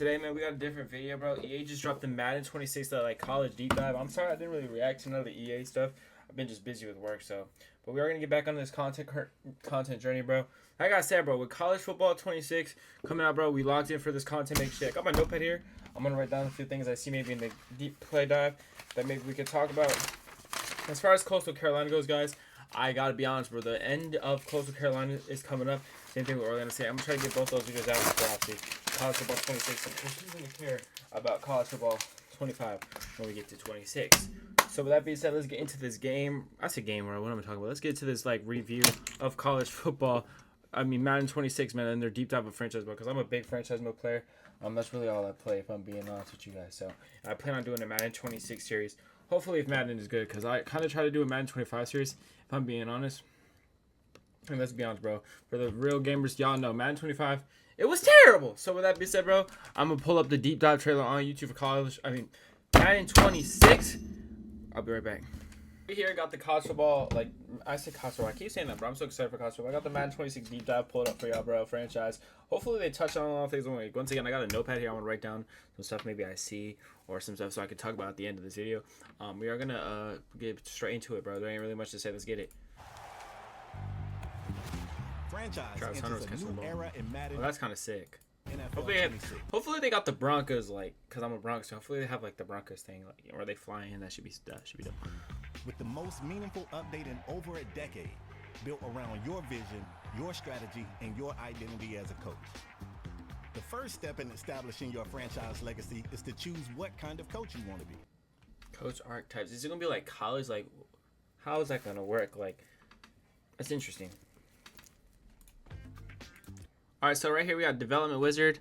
Today, man, we got a different video, bro. EA just dropped the Madden 26 that like college deep dive. I'm sorry I didn't really react to none of the EA stuff. I've been just busy with work, so. But we are gonna get back on this content journey, bro. Like I said, bro, with college football 26 coming out, bro, we locked in for this content. Make shit. I got my notepad here. I'm gonna write down a few things I see maybe in the deep play dive that maybe we could talk about. As far as Coastal Carolina goes, guys, I gotta be honest, bro. The end of Coastal Carolina is coming up. Same thing with Orlando State. I'm gonna try to get both those videos out before obviously college football 26. And who's gonna care about college football 25 when we get to 26? So with that being said, let's get into this game. I said game, bro. What am I talking about? Let's get into this like review of college football. I mean Madden 26, man, and their deep dive of franchise mode because I'm a big franchise mode player. That's really all I play, if I'm being honest with you guys. So I plan on doing a Madden 26 series. Hopefully, if Madden is good, because I kind of try to do a Madden 25 series, if I'm being honest. And let's be honest, bro. For the real gamers, y'all know Madden 25, it was terrible. So with that being said, bro, I'm going to pull up the deep dive trailer on YouTube for Madden 26. I'll be right back. Here, got the college football, like, I said college football. I keep saying that, bro. I'm so excited for college football. I got the Madden 26 deep dive pulled up for y'all, bro, franchise. Hopefully, they touch on a lot of things. Once again, I got a notepad here. I want to write down some stuff maybe I see or some stuff so I can talk about at the end of this video. We are going to get straight into it, bro. There ain't really much to say. Let's get it. Franchise enters a new era in Madden. Oh, that's kind of sick. Hopefully they got the Broncos, like, because I'm a Broncos, so hopefully they have, like, the Broncos thing, like, or they fly in. That should be dope. with the most meaningful update in over a decade, built around your vision, your strategy, and your identity as a coach. The first step in establishing your franchise legacy is to choose what kind of coach you want to be. Coach archetypes. Is it going to be like college? Like, how is that going to work? Like, that's interesting. All right, so right here we got development wizard,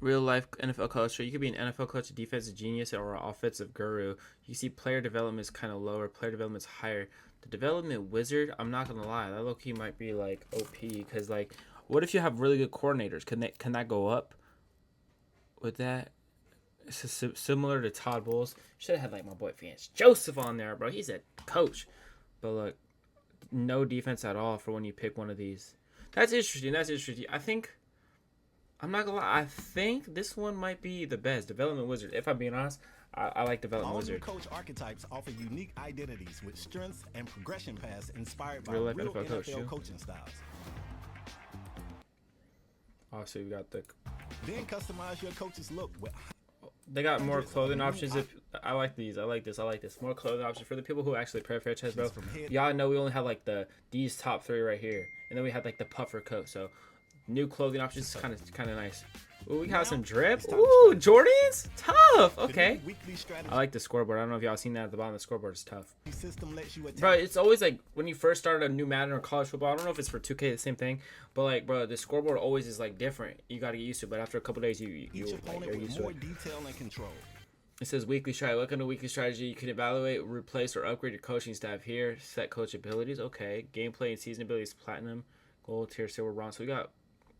real life NFL coach. So you could be an NFL coach, a defensive genius, or an offensive guru. You see player development is kind of lower, player development is higher. The development wizard, I'm not gonna lie, that low key might be like OP because like, what if you have really good coordinators? Can that go up with that? It's similar to Todd Bowles. Should have had like my boy Vance Joseph on there, bro. He's a coach, but look, no defense at all for when you pick one of these. That's interesting. I think, I'm not gonna lie, I think this one might be the best. Development Wizard. If I'm being honest, I like Development Wizard. All new coach archetypes offer unique identities with strengths and progression paths inspired by real real NFL NFL coaching styles. Also, we got the. Then customize your coach's look with. They got more clothing options. If I like these, I like this. More clothing options for the people who actually play franchise, bro. Y'all know we only have like these top three right here, and then we had like the puffer coat. So new clothing options is kind of nice. Ooh, we got some drip. Ooh, Jordans, tough. Okay. I like the scoreboard. I don't know if y'all seen that at the bottom. The scoreboard is tough. Bro, it's always like when you first started a new Madden or college football. I don't know if it's for 2K the same thing, but like, bro, the scoreboard always is like different. You got to get used to it. But after a couple days, you're used to it. Detail and control. It says weekly strategy. Look under weekly strategy. You can evaluate, replace, or upgrade your coaching staff here. Set coach abilities. Okay. Gameplay and season abilities. Platinum, gold, tier, silver, bronze. So we got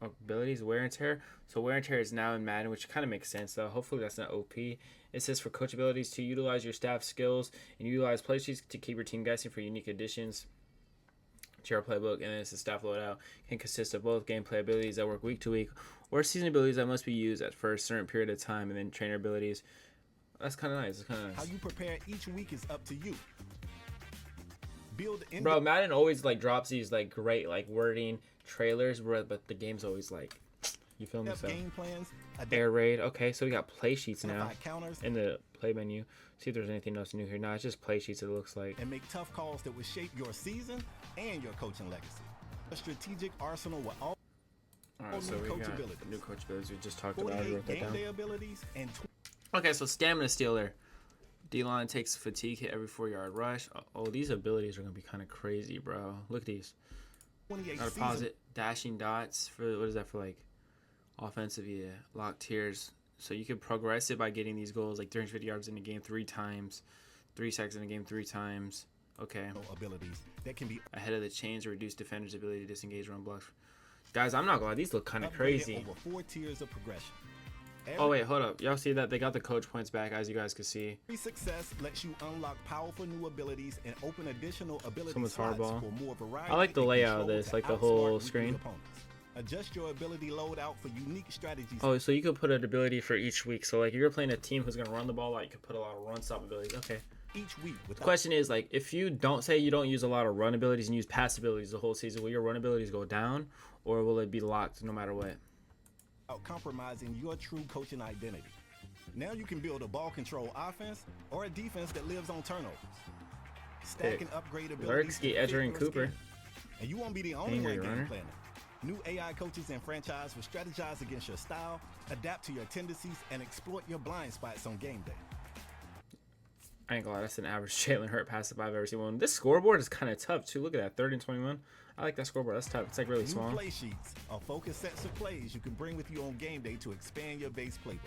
abilities, wear and tear. So wear and tear is now in Madden, which kind of makes sense though. Hopefully that's not OP. It says for coach abilities to utilize your staff skills and utilize play sheets to keep your team guessing for unique additions to your playbook. And then it's a staff loadout can consist of both gameplay abilities that work week to week or season abilities that must be used at for a certain period of time, and then trainer abilities. That's kind of nice. How you prepare each week is up to you. Bro, Madden always like drops these like great like wording trailers, but the game's always like, you feel me? So game plans, air raid. Okay, so we got play sheets now in the play menu. See if there's anything else new here. No, it's just play sheets. It looks like. And make tough calls that will shape your season and your coaching legacy. A strategic arsenal with all. All right, so we got new coach abilities. We just talked about. I wrote that down. Abilities and okay, so stamina stealer. D-line takes fatigue hit every 4-yard rush. Oh, these abilities are gonna be kind of crazy, bro. Look at these. Gotta pause it. Dashing dots for what is that for? Like offensive, yeah. Lock tiers. So you can progress it by getting these goals, like 350 yards in a game 3 times, 3 seconds in a game 3 times. Okay. Abilities that can be ahead of the chains to reduce defenders' ability to disengage run blocks. Guys, I'm not gonna lie, these look kind of crazy. Over 4 tiers of progression. Oh wait, hold up. Y'all see that? They got the coach points back, as you guys can see. Every success lets you unlock powerful new abilities and open additional abilities. Someone's hardball. I like the layout of this, like the whole screen. Adjust your ability loadout for unique strategies. Oh, so you could put an ability for each week. So like if you're playing a team who's gonna run the ball, like you could put a lot of run stop abilities. Okay. Each week. The question is like if you don't use a lot of run abilities and use pass abilities the whole season, will your run abilities go down or will it be locked no matter what? Without compromising your true coaching identity. Now you can build a ball control offense or a defense that lives on turnovers. Stack and upgrade abilities. Lurksky, Edger, and Cooper. And you won't be the only one game runner. planning. New AI coaches and franchise will strategize against your style, adapt to your tendencies, and exploit your blind spots on game day. I ain't gonna lie, that's an average Jalen Hurt pass if I've ever seen one. This scoreboard is kind of tough too. Look at that, 30 and 21. I like that scoreboard. That's tough. It's like really small. New play sheets are focused sets of plays you can bring with you on game day to expand your base playbook.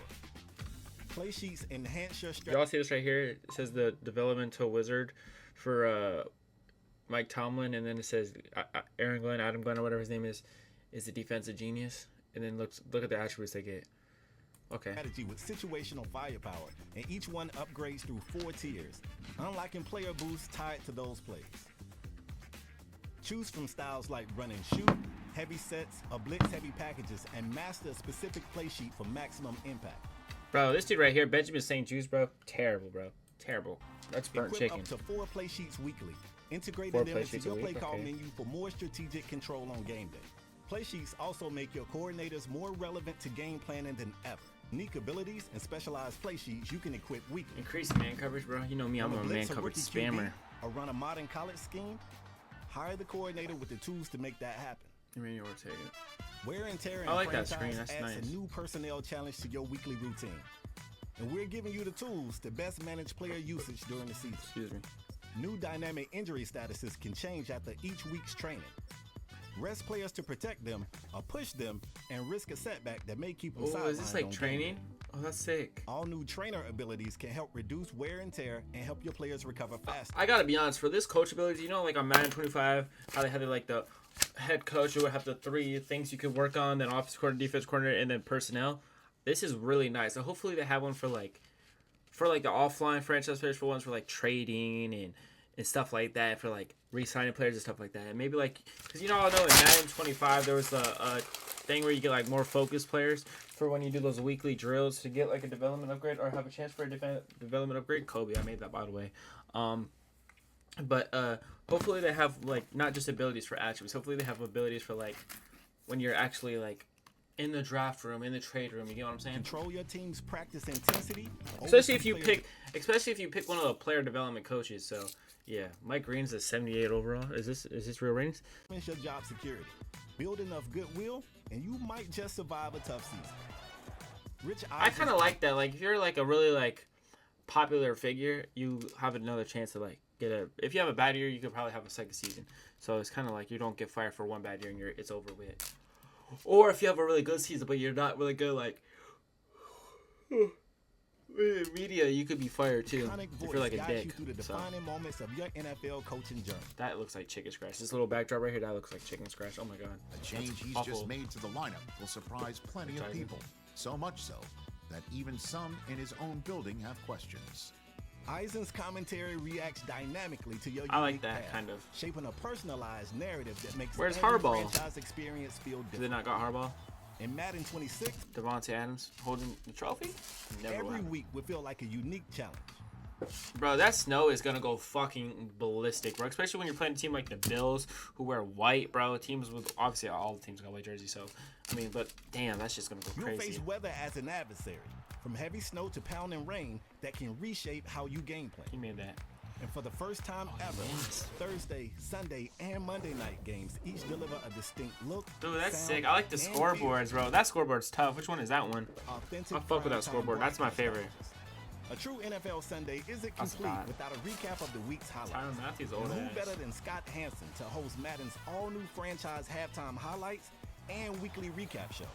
Play sheets enhance your strategy. Y'all see this right here? It says the developmental wizard for Mike Tomlin, and then it says Aaron Glenn, Adam Glenn, or whatever his name is the defensive genius. And then look at the attributes they get. Okay. Strategy with situational firepower, and each one upgrades through 4 tiers, unlocking player boosts tied to those plays. Choose from styles like run and shoot, heavy sets, or blitz heavy packages, and master a specific play sheet for maximum impact. Bro, this dude right here, Benjamin St. Juice, bro, terrible, bro, terrible. That's burnt Equip chicken. up to 4 play sheets weekly, integrating 4 them play into sheets a your play week, call okay. menu for more strategic control on game day. Play sheets also make your coordinators more relevant to game planning than ever. Unique abilities and specialized play sheets you can equip weekly. Increase man coverage, bro. You know me, I'm a man coverage spammer. Or run a modern college scheme? Hire the coordinator with the tools to make that happen. Emmanuel Ortega. Wear and tear in I like that franchise screen. That's adds nice. a new personnel challenge to your weekly routine. And we're giving you the tools to best manage player usage during the season. Excuse me. New dynamic injury statuses can change after each week's training. Rest players to protect them, or push them, and risk a setback that may keep them sidelined. Oh, is this like on game training? day. Oh, that's sick. All new trainer abilities can help reduce wear and tear and help your players recover faster. I gotta be honest, for this coach ability, you know, like on Madden 25, how they had like the head coach who would have the 3 things you could work on, then offensive coordinator, defense coordinator, and then personnel. This is really nice. So hopefully they have one for the offline franchise players, for ones for like trading and stuff like that, for like re-signing players and stuff like that. And maybe like, because you know, I know in Madden 25 there was a thing where you get like more focused players for when you do those weekly drills to get like a development upgrade or have a chance for a development upgrade. Kobe, I made that, by the way. But hopefully they have like not just abilities for attributes. Hopefully they have abilities for like when you're actually like in the draft room, in the trade room. You get what I'm saying? Control your team's practice intensity. Especially if you pick one of the player development coaches. So yeah, Mike Green's a 78 overall. Is this real ratings? Your job security. Build enough goodwill, and you might just survive a tough season. I kind of like that. Like if you're like a really like popular figure, you have another chance to like get a. If you have a bad year, you could probably have a second season. So it's kind of like you don't get fired for one bad year and it's over with. Or if you have a really good season but you're not really good, like media, you could be fired too if you're like a dick. Through the defining moments of your NFL coaching journey. That looks like chicken scratch. This little backdrop right here, that looks like chicken scratch. Oh my god. A change he's just made to the lineup will surprise plenty of people. So much so that even some in his own building have questions. Eisen's commentary reacts dynamically to your unique I like that path, kind of. shaping a personalized narrative that makes Where's every Harbaugh? franchise experience feel Did they different. not got Harbaugh? In Madden 26, Devontae Adams holding the trophy? Never will every happen. week would feel like a unique challenge. Bro, that snow is gonna go fucking ballistic, bro. Especially when you're playing a team like the Bills, who wear white, bro. Teams with obviously all the teams got white jerseys, so I mean, but damn, that's just gonna go You'll crazy. face weather as an adversary, from heavy snow to pounding rain that can reshape how you game plan. He made that. And for the first time ever, yes. Thursday, Sunday, and Monday night games each deliver a distinct look. Dude, that's sound, sick. I like the and scoreboards, bro. That scoreboard's tough. Which one is that one? authentic I fuck with that primetime scoreboard. That's my broadcast favorite. coverage. A true NFL Sunday isn't That's complete bad. without a recap of the week's highlights. Tyrann Mathieu's And old who ass. better than Scott Hansen to host Madden's all-new franchise halftime highlights and weekly recap shows?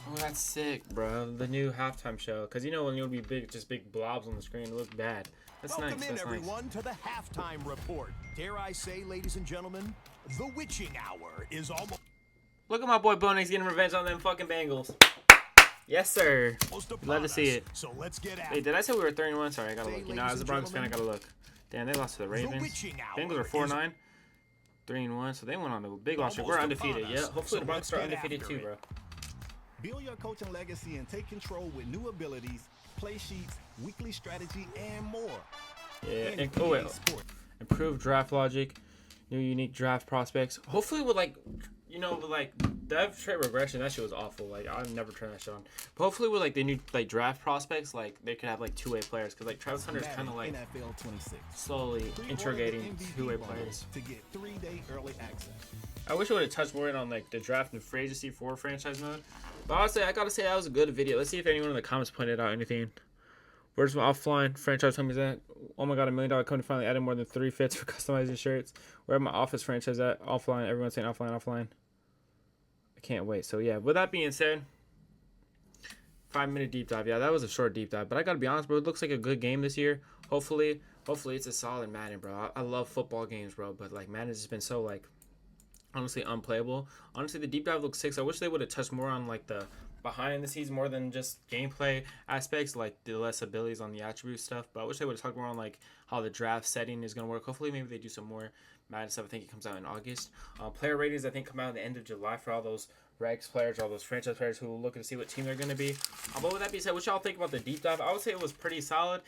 Oh, that's sick, bro. The new halftime show. Because you know when you'll be big, just big blobs on the screen, it looks bad. That's Welcome nice. in, That's everyone, to the halftime report. Dare I say, ladies and gentlemen, the witching hour is almost Look at my boy Bonix getting revenge on them fucking Bengals. Yes, sir. upon Glad to see us. it. So let's get at Wait, did I say we were 3-1? Sorry, I gotta Say, look. You know, ladies as a and Broncos fan, I gotta gentlemen, look. Damn, they lost to the Ravens. witching hour Bengals are is- 4-9. 3-1, so they went on a big loss streak. We're Almost undefeated. upon Yeah, us, hopefully so the Broncos let's are get undefeated after too, it. bro. Build your coaching legacy and take control with new abilities, play sheets, weekly strategy, and more. Yeah, In and EA Sports. improved draft logic, new unique draft prospects. Hopefully with like, with like dev trait regression, that shit was awful. Like I've never turned that shit on. But hopefully with like the new like draft prospects, like they could have like two-way players because like Travis Hunter's kind of like NFL 26. slowly Pre-order the integrating MVP two-way bundle players. to get 3-day early access. I wish I would have touched more in on like the draft and free agency for franchise mode. But honestly, I gotta say that was a good video. Let's see if anyone in the comments pointed out anything. Where's my offline franchise companies at? Oh my god, $1 million company finally added more than 3 fits for customizing shirts. Where my office franchise at? Offline. Everyone's saying offline. I can't wait. So yeah, with that being said, 5-minute deep dive. Yeah, that was a short deep dive, but I gotta be honest, bro. It looks like a good game this year. Hopefully it's a solid Madden, bro. I love football games, bro, but like Madden's just been so like honestly unplayable. Honestly, the deep dive looks sick. So I wish they would have touched more on like the behind the scenes more than just gameplay aspects, like the less abilities on the attribute stuff. But I wish they would have talked more on like how the draft setting is gonna work. Hopefully maybe they do some more Madden stuff. I think it comes out in August. Player ratings I think come out at the end of July for all those Regs players, all those franchise players who are looking to see what team they're gonna be. But with that being said, what y'all think about the deep dive? I would say it was pretty solid.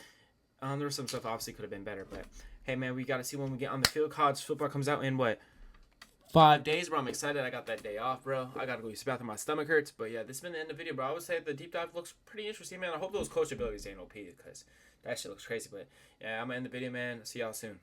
There was some stuff obviously could have been better, but hey man, we gotta see when we get on the field. College football comes out in what? 5 days, bro. I'm excited. I got that day off, bro. I gotta go use the bathroom. My stomach hurts. But yeah, this has been the end of the video, bro. I would say the deep dive looks pretty interesting, man. I hope those coach abilities ain't OP because that shit looks crazy. But yeah, I'm gonna end the video, man. See y'all soon.